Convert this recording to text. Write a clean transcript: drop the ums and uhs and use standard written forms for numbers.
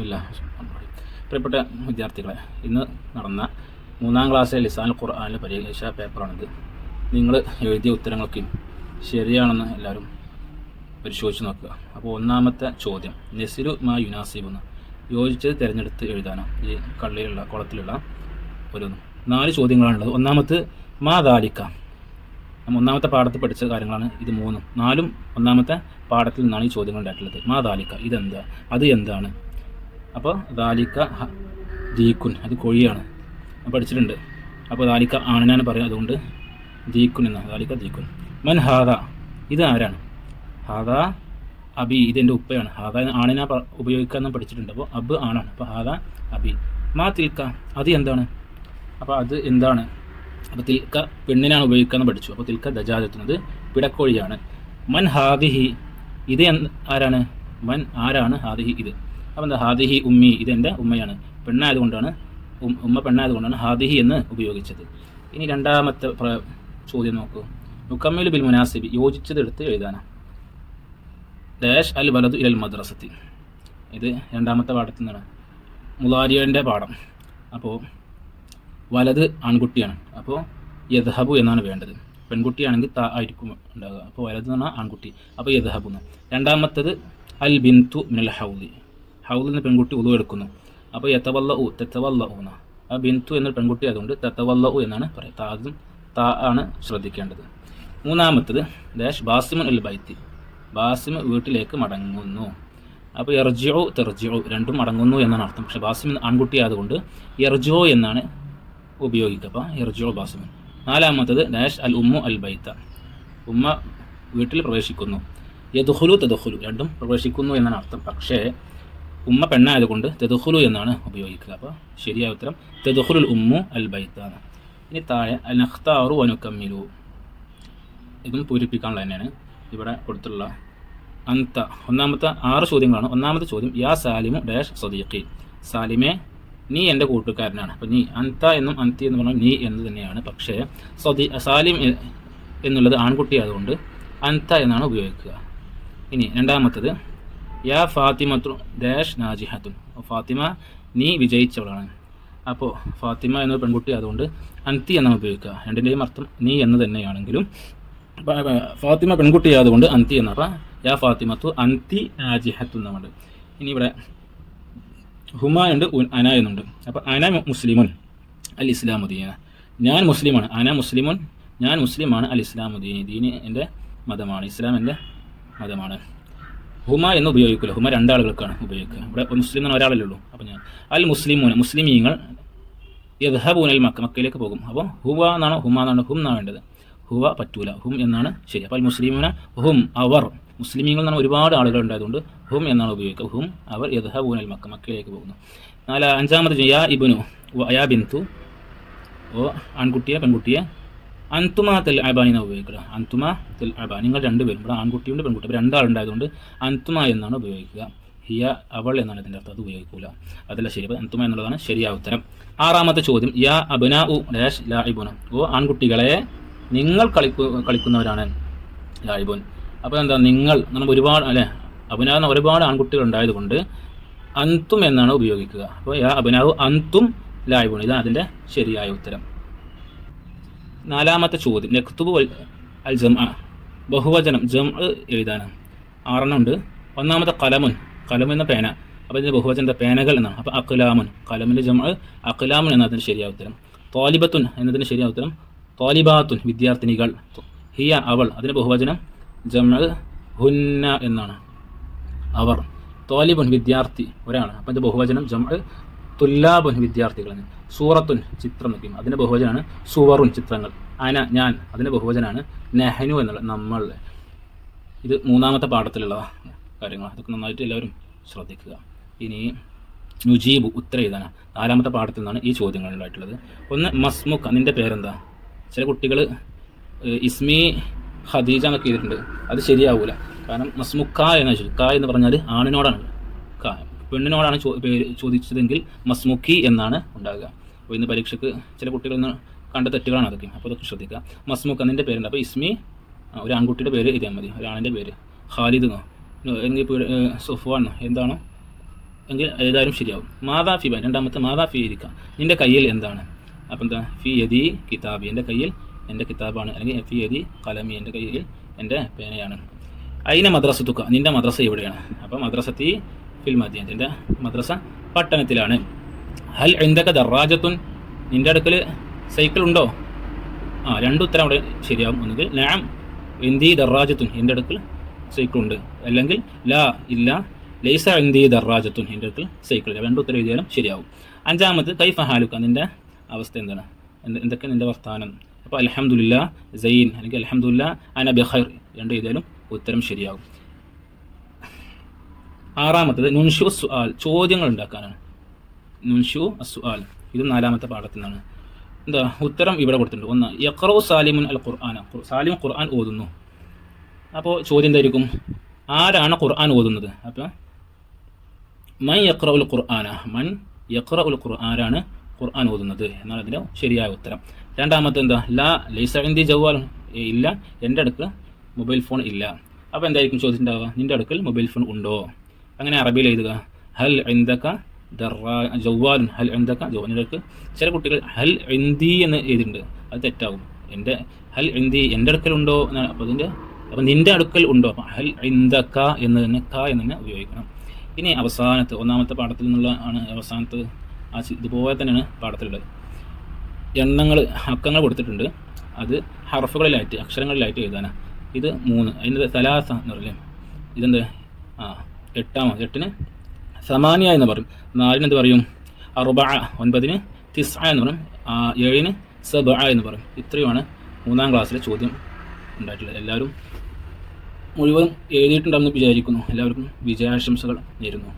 പ്രിയപ്പെട്ട വിദ്യാർത്ഥികളെ, ഇന്ന് നടന്ന 3ാം ക്ലാസ്സിലെ ലിസാനുൽ ഖുർആനിലെ പരീക്ഷാ പേപ്പറാണിത്. നിങ്ങൾ എഴുതിയ ഉത്തരങ്ങളൊക്കെ ശരിയാണെന്ന് എല്ലാവരും പരിശോധിച്ച് നോക്കുക. അപ്പോൾ ഒന്നാമത്തെ ചോദ്യം നെസിരു മാ യുനാസിബെന്ന് യോജിച്ചത് തിരഞ്ഞെടുത്ത് എഴുതാനാണ്. ഈ കുളത്തിലുള്ള ഒരു 4 ചോദ്യങ്ങളാണുള്ളത്. ഒന്നാമത്തെ മാ ദാലിക്ക, നമ്മൾ ഒന്നാമത്തെ പാഠത്തിൽ പഠിച്ച കാര്യങ്ങളാണ് ഇത് 3ഉം 4ഉം ഒന്നാമത്തെ പാഠത്തിൽ നിന്നാണ് ഈ ചോദ്യങ്ങൾ ഉണ്ടായിട്ടുള്ളത്. മാ ദാലിക്ക, ഇതെന്താ, അത് എന്താണ്? അപ്പോൾ ദാലിക്ക ദീക്കുൻ, അത് കോഴിയാണ് പഠിച്ചിട്ടുണ്ട്. അപ്പോൾ ദാലിക്ക ആണിനാണ് പറയുക, അതുകൊണ്ട് ദീക്കുൻ എന്നാണ്. ദാലിക്ക ദീക്കുൻ. മൻ ഹാദ, ഇത് ആരാണ്? ഹാദ അബി, ഇതെൻ്റെ ഉപ്പയാണ്. ഹാദ ആണിനെ ഉപയോഗിക്കാൻ പഠിച്ചിട്ടുണ്ട്. അപ്പോൾ അബ് ആണാണ്, അപ്പോൾ ഹാദ അബി. മാ തിൽക്ക, അത് എന്താണ്? അപ്പോൾ അത് എന്താണ്? അപ്പോൾ തിൽക്ക പെണ്ണിനാണ് ഉപയോഗിക്കാമെന്ന് പഠിച്ചു. അപ്പോൾ തിൽക്ക ദജാജത്തുന്നത് പിടക്കോഴിയാണ്. മൻ ഹാദിഹി, ഇത് ആരാണ്? മൻ ആരാണ്? ഹാദിഹി ഇത്. അപ്പോൾ എന്താ? ഹാദിഹി ഉമ്മി, ഇതെൻ്റെ ഉമ്മയാണ്. പെണ്ണായതുകൊണ്ടാണ്, ഉമ്മ പെണ്ണായതുകൊണ്ടാണ് ഹാദിഹി എന്ന് ഉപയോഗിച്ചത്. ഇനി രണ്ടാമത്തെ ചോദ്യം നോക്കൂ. മുക്കമ്മിൽ ബിൽ മുനാസിബി, യോജിച്ചത് എടുത്ത് എഴുതാനാണ്. ഡാഷ് അൽ വലതു ഇലൽ മദ്രസത്തി, ഇത് രണ്ടാമത്തെ പാഠത്തിൽ നിന്നാണ്, മുലാരിയൻ്റെ പാഠം. അപ്പോൾ വലത് ആൺകുട്ടിയാണ്, അപ്പോൾ യദ്ഹബു എന്നാണ് വേണ്ടത്. പെൺകുട്ടിയാണെങ്കിൽ ത ആയിരിക്കും ഉണ്ടാകുക. അപ്പോൾ വലത് എന്ന് പറഞ്ഞാൽ ആൺകുട്ടി, അപ്പോൾ യദ്ഹബു എന്ന്. രണ്ടാമത്തത് അൽ ബിന്തു മിനൽ ഹൗദി, ഹൗദിൽ നിന്ന് പെൺകുട്ടി ഉളു എടുക്കുന്നു. അപ്പോൾ യതവല്ല ഉ തെത്തവല്ല ഊന്ന, ആ ബിന്തു എന്നൊരു പെൺകുട്ടി ആയതുകൊണ്ട് തെത്തവല്ല ഉ എന്നാണ് പറയുക. താതും താ ആണ് ശ്രദ്ധിക്കേണ്ടത്. മൂന്നാമത്തത് ഡാഷ് ബാസിമുൻ അൽ ബൈത്തി, ബാസിം വീട്ടിലേക്ക് മടങ്ങുന്നു. അപ്പോൾ എർജിഒ തെർജിഒ രണ്ടും മടങ്ങുന്നു എന്നാണ് അർത്ഥം. പക്ഷേ ബാസിം ആൺകുട്ടി ആയതുകൊണ്ട് എർജിഒ എന്നാണ് ഉപയോഗിക്കുക. അപ്പോൾ എർജിഒ ബാസിമുൻ. നാലാമത്തത് ഡാഷ് അൽ ഉമ്മു അൽ ബൈത്ത, ഉമ്മ വീട്ടിൽ പ്രവേശിക്കുന്നു. യദ്ഖുലു തദ്ഖുലു രണ്ടും പ്രവേശിക്കുന്നു എന്നാണ് അർത്ഥം. പക്ഷേ ഉമ്മ പെണ്ണായതുകൊണ്ട് തെദ്ഖുലു എന്നാണ് ഉപയോഗിക്കുക. അപ്പോൾ ശരിയായ ഉത്തരം തെദ്ഖുലുൽ ഉമ്മു അൽ ബൈത്താണ്. ഇനി താഴെ അൽ നഖ്താറു വനുക്കമ്മിലു, ഇതും പൂരിപ്പിക്കാനുള്ള തന്നെയാണ് ഇവിടെ കൊടുത്തുള്ള അന്ത. ഒന്നാമത്തെ 6 ചോദ്യങ്ങളാണ്. ഒന്നാമത്തെ ചോദ്യം യാ സാലിമു ഡാഷ് സദീഖി, സാലിമെ നീ എൻ്റെ കൂട്ടുകാരനാണ്. അപ്പോൾ നീ അന്ത എന്നും അന്തി എന്ന് പറഞ്ഞാൽ നീ എന്ന് തന്നെയാണ്. പക്ഷേ സാലിം എന്നുള്ളത് ആൺകുട്ടി ആയതുകൊണ്ട് അന്ത എന്നാണ് ഉപയോഗിക്കുക. ഇനി രണ്ടാമത്തത് യാ ഫാത്തിമത്തു ഡാഷ് നാജിഹത്തുൻ, ഫാത്തിമ നീ വിജയിച്ചവളാണ്. അപ്പോൾ ഫാത്തിമ എന്നൊരു പെൺകുട്ടി ആയതുകൊണ്ട് അന്തി എന്നാണ് ഉപയോഗിക്കുക. രണ്ടിൻ്റെയും അർത്ഥം നീ എന്ന് തന്നെയാണെങ്കിലും ഫാത്തിമ പെൺകുട്ടി ആയതുകൊണ്ട് അന്തി എന്ന. അപ്പോൾ യാ ഫാത്തിമത്തു അന്തി നാജിഹത്തു എന്നുണ്ട്. ഇനി ഇവിടെ ഹുമ ഉണ്ട്, അന എന്നുണ്ട്. അപ്പോൾ അന മുസ്ലിമുൻ അൽ ഇസ്ലാമുദ്ദീന, ഞാൻ മുസ്ലിമാണ്. അന മുസ്ലിമുൻ, ഞാൻ മുസ്ലിമാണ്. അൽ ഇസ്ലാമുദ്ദീൻ, ദീൻ എൻ്റെ മതമാണ്, ഇസ്ലാം എൻ്റെ മതമാണ്. ഹുമ എന്ന് ഉപയോഗിക്കില്ല, ഹുമ 2 ആളുകൾക്കാണ് ഉപയോഗിക്കുക. ഇവിടെ മുസ്ലിം എന്ന് ഒരാളല്ലേ ഉള്ളൂ. അപ്പോൾ ഞാൻ അൽ മുസ്ലിമൂന, മുസ്ലിമീങ്ങൾ യദ്ഹബൂന അൽ മക്ക, മക്കയിലേക്ക് പോകും. അപ്പോൾ ഹുവ എന്നാണ്, ഹുമ എന്നാണ്, ഹും എന്നാണ് വേണ്ടത്. ഹുവ പറ്റൂല, ഹും എന്നാണ് ശരി. അപ്പോൾ അൽ മുസ്ലിമൂന ഹും അവർ, മുസ്ലിമീങ്ങൾ എന്നാണ് ഒരുപാട് ആളുകൾ ഉണ്ടായതുകൊണ്ട് ഹും എന്നാണ് ഉപയോഗിക്കുക. ഹും അവർ യദ്ഹബൂന അൽ മക്ക, മക്കയിലേക്ക് പോകുന്നു. അഞ്ചാമത് യാ ഇബ്നു യാ ബിന്തു, ഓ ആൺകുട്ടിയെ പെൺകുട്ടിയെ അന്തുമാ തെൽ അബാനി എന്നാണ് ഉപയോഗിക്കുക. അന്തുമാ തെൽ അബാൻ, നിങ്ങൾ 2 പേരും. ഇവിടെ ആൺകുട്ടിയുണ്ട് പെൺകുട്ടി, അപ്പോൾ 2 ആളുണ്ടായതുകൊണ്ട് അന്തുമ എന്നാണ് ഉപയോഗിക്കുക. ഹിയ അവൾ എന്നാണ് ഇതിൻ്റെ അർത്ഥം, അത് ഉപയോഗിക്കില്ല, അതല്ല ശരി. അപ്പോൾ അന്തുമ എന്നുള്ളതാണ് ശരിയായ ഉത്തരം. 6ാമത്തെ ചോദ്യം യാ അബ്നാ ഉ ഡാഷ് ലാഇബുന, ഓ ആൺകുട്ടികളെ നിങ്ങൾ കളിക്കുന്നവരാണ്. ലാഇബുൻ, അപ്പോൾ എന്താ നിങ്ങൾ നമ്മൾ ഒരുപാട് അല്ലേ, അബ്നാ എന്ന ഒരുപാട് ആൺകുട്ടികൾ ഉണ്ടായതുകൊണ്ട് അന്തും എന്നാണ് ഉപയോഗിക്കുക. അപ്പോൾ യാ അബ്നാഉ അന്തും ലാഇബുൻ, ഇതാണ് അതിൻ്റെ ശരിയായ ഉത്തരം. 4ാമത്തെ ചോദ്യം നക്തുബു അൽ ജംഅ, ബഹുവചനം ജം എഴുതാനാണ്. 6 ഉണ്ട്. ഒന്നാമത്തെ കലമുൻ, കലം എന്ന പേന, അപ്പോൾ ഇതിൻ്റെ ബഹുവചനത്തെ പേനകൾ എന്നാണ്. അപ്പോൾ അഖ്ലാമുൻ, കലമിൻ്റെ ജം അഖ്ലാമുൻ എന്നതിന് ശരിയായ ഉത്തരം. ത്വാലിബത്തുൻ എന്നതിന് ശരിയായ ഉത്തരം ത്വാലിബാത്തുൻ, വിദ്യാർത്ഥിനികൾ. ഹിയ അവൾ, അതിൻ്റെ ബഹുവചനം ജം ഹുന്ന എന്നാണ്, അവർ. ത്വാലിബുൻ വിദ്യാർത്ഥി ഒരാളാണ്, അപ്പോൾ ഇതിൻ്റെ ബഹുവചനം ജം തുല്ലാബുൻ വിദ്യാർത്ഥികളാണ്. സൂറത്തുൻ ചിത്രം നിൽക്കും, അതിൻ്റെ ബഹുവചനാണ് സുവറുൻ ചിത്രങ്ങൾ. അന ഞാൻ, അതിൻ്റെ ബഹുവചനാണ് നെഹനു എന്നുള്ള നമ്മൾ. ഇത് 3ാമത്തെ പാഠത്തിലുള്ള കാര്യങ്ങൾ, അതൊക്കെ നന്നായിട്ട് എല്ലാവരും ശ്രദ്ധിക്കുക. ഇനി നുജീബു ഉത്തരം എഴുതാനാണ്. 4ാമത്തെ പാഠത്തിൽ നിന്നാണ് ഈ ചോദ്യങ്ങളുണ്ടായിട്ടുള്ളത്. ഒന്ന് മസ്മുക്ക, നിൻ്റെ പേരെന്താ? ചില കുട്ടികൾ ഇസ്മി ഖദീജ എന്നൊക്കെ ചെയ്തിട്ടുണ്ട്, അത് ശരിയാവൂല. കാരണം മസ്മുക്ക എന്ന് വെച്ചാൽ ക എന്ന് പറഞ്ഞാൽ ആണിനോടാണ്, ക പെണ്ണിനോടാണ് പേര് ചോദിച്ചതെങ്കിൽ മസ്മുക്കി എന്നാണ് ഉണ്ടാകുക. അപ്പോൾ ഇന്ന് പരീക്ഷയ്ക്ക് ചില കുട്ടികളൊന്ന് കണ്ട തെറ്റുകളാണ് അതൊക്കെ, അപ്പോൾ അതൊക്കെ ശ്രദ്ധിക്കുക. മസ്മുക്ക നിൻ്റെ പേരുണ്ട്. അപ്പോൾ ഇസ്മി ഒരു ആൺകുട്ടിയുടെ പേര് എഴുതിയാൽ മതി, ഒരാണിൻ്റെ പേര് ഖാലിദ് എന്നോ അല്ലെങ്കിൽ സൊഫ്വാൻ എന്നോ എന്താണോ എങ്കിൽ ഏതായാലും ശരിയാവും. മാതാ ഫി രണ്ടാമത്തെ മാതാ ഫി ഇരിക്കുക, നിൻ്റെ കയ്യിൽ എന്താണ്? അപ്പം എന്താ? ഫി യദി കിതാബി, എൻ്റെ കയ്യിൽ എൻ്റെ കിതാബാണ്. അല്ലെങ്കിൽ ഫി യദി കലമി, എൻ്റെ കയ്യിൽ എൻ്റെ പേനയാണ്. അയിന മദ്രസത്തുക, നിൻ്റെ മദ്രസ എവിടെയാണ്? അപ്പം മദ്രസത്തി ഫിൽ മദീന, എൻ്റെ മദ്രസ പട്ടണത്തിലാണ്. ഹൽ ഇൻദക ദറാജത്തുൻ, നിൻ്റെ അടുക്കൽ സൈക്കിൾ ഉണ്ടോ? രണ്ട് ഉത്തരം അവിടെ ശരിയാവും. ഒന്നുകിൽ നഅം ഇന്ദി ദറാജത്തുൻ, എൻ്റെ അടുക്കൽ സൈക്കിൾ ഉണ്ട്, അല്ലെങ്കിൽ ലാ ഇല്ല ലൈസ ഇന്ദി ദറാജത്തുൻ, എൻ്റെ അടുക്കൽ സൈക്കിൾ ഇല്ല. രണ്ട് ഉത്തരം എഴുതിയാലും ശരിയാവും. അഞ്ചാമത് കൈഫ ഹാലുക, നിൻ്റെ അവസ്ഥ എന്താണ്? എന്തൊക്കെ നിൻ്റെ വർത്താനം? അപ്പോൾ അൽഹംദുലില്ലാ സൈൻ, അല്ലെങ്കിൽ അൽഹംദുലില്ലാ അന ബിഖൈർ, രണ്ട് എഴുതിയാലും ഉത്തരം ശരിയാകും. ആറാമത്തത് നുൻഷു സുആൽ, ചോദ്യങ്ങൾ ഉണ്ടാക്കാനാണ്. നുൻഷു അസുആൽ, ഇത് നാലാമത്തെ പാഠത്തിൽ നിന്നാണ്. എന്താ ഉത്തരം ഇവിടെ കൊടുത്തിട്ടുണ്ട്. ഒന്ന്, യഖറഉ സാലിമുൻ അൽ ഖുർആന, സാലിം ഖുർആൻ ഓതുന്നു. അപ്പോൾ ചോദ്യം എന്തായിരിക്കും? ആരാണ് ഖുർആൻ ഓതുന്നത്? അപ്പോൾ മൻ യഖറഉൽ ഖുർആന, മൻ യഖറഉൽ ഖുർആൻ, ആരാണ് ഖുർആൻ ഓതുന്നത് എന്നാണ് അതിൻ്റെ ശരിയായ ഉത്തരം. രണ്ടാമത്തെ എന്താ? ലാ ലൈസ ഇൻദി ജവാൽ, ഇല്ല എൻ്റെ അടുക്ക് മൊബൈൽ ഫോൺ ഇല്ല. അപ്പോൾ എന്തായിരിക്കും ചോദിച്ചിട്ടുണ്ടാവുക? നിൻ്റെ അടുക്കൽ മൊബൈൽ ഫോൺ ഉണ്ടോ? അങ്ങനെ അറബിയിൽ എഴുതുക. ഹൽ ഇൻദക ജവാലുൻ, ഹൽ ഇൻദക ജവാൽ, നിൻ്റെ അടുക്ക്. ചില കുട്ടികൾ ഹൽ ഇന്ദി എന്ന് എഴുതിയിട്ടുണ്ട്, അത് തെറ്റാകും. എൻ്റെ ഹൽ ഇന്ദി, എൻ്റെ അടുക്കലുണ്ടോ എന്നാണ്. അപ്പോൾ നിൻ്റെ അടുക്കൽ ഉണ്ടോ? അപ്പം ഹൽ ഇൻദക എന്ന് തന്നെ എന്ന് തന്നെ ഉപയോഗിക്കണം. ഇനി അവസാനത്ത് ഒന്നാമത്തെ പാഠത്തിൽ നിന്നുള്ള ആണ് അവസാനത്ത്. ഇതുപോലെ തന്നെയാണ് പാഠത്തിലുള്ളത്. എണ്ണങ്ങൾ അക്കങ്ങൾ കൊടുത്തിട്ടുണ്ട്, അത് ഹർഫുകളിലായിട്ട് അക്ഷരങ്ങളിലായിട്ട് എഴുതാനാണ്. ഇത് 3, അതിൻ്റെ സലാസ എന്ന് പറയില്ലേ, ഇതെന്ത്? എട്ടിന് സമാനിയ എന്ന് പറയും, 4 എന്ത് പറയും? അറുബഅ, 9 തിസ്അ എന്ന് പറയും, 7 സബഅ എന്ന് പറയും. ഇത്രയുമാണ് 3-ാം ക്ലാസ്സിലെ ചോദ്യം ഉണ്ടായിട്ടുള്ളത്. എല്ലാവരും മുഴുവൻ എഴുതിയിട്ടുണ്ടെന്ന് വിചാരിക്കുന്നു. എല്ലാവർക്കും വിജയാശംസകൾ നേരുന്നു.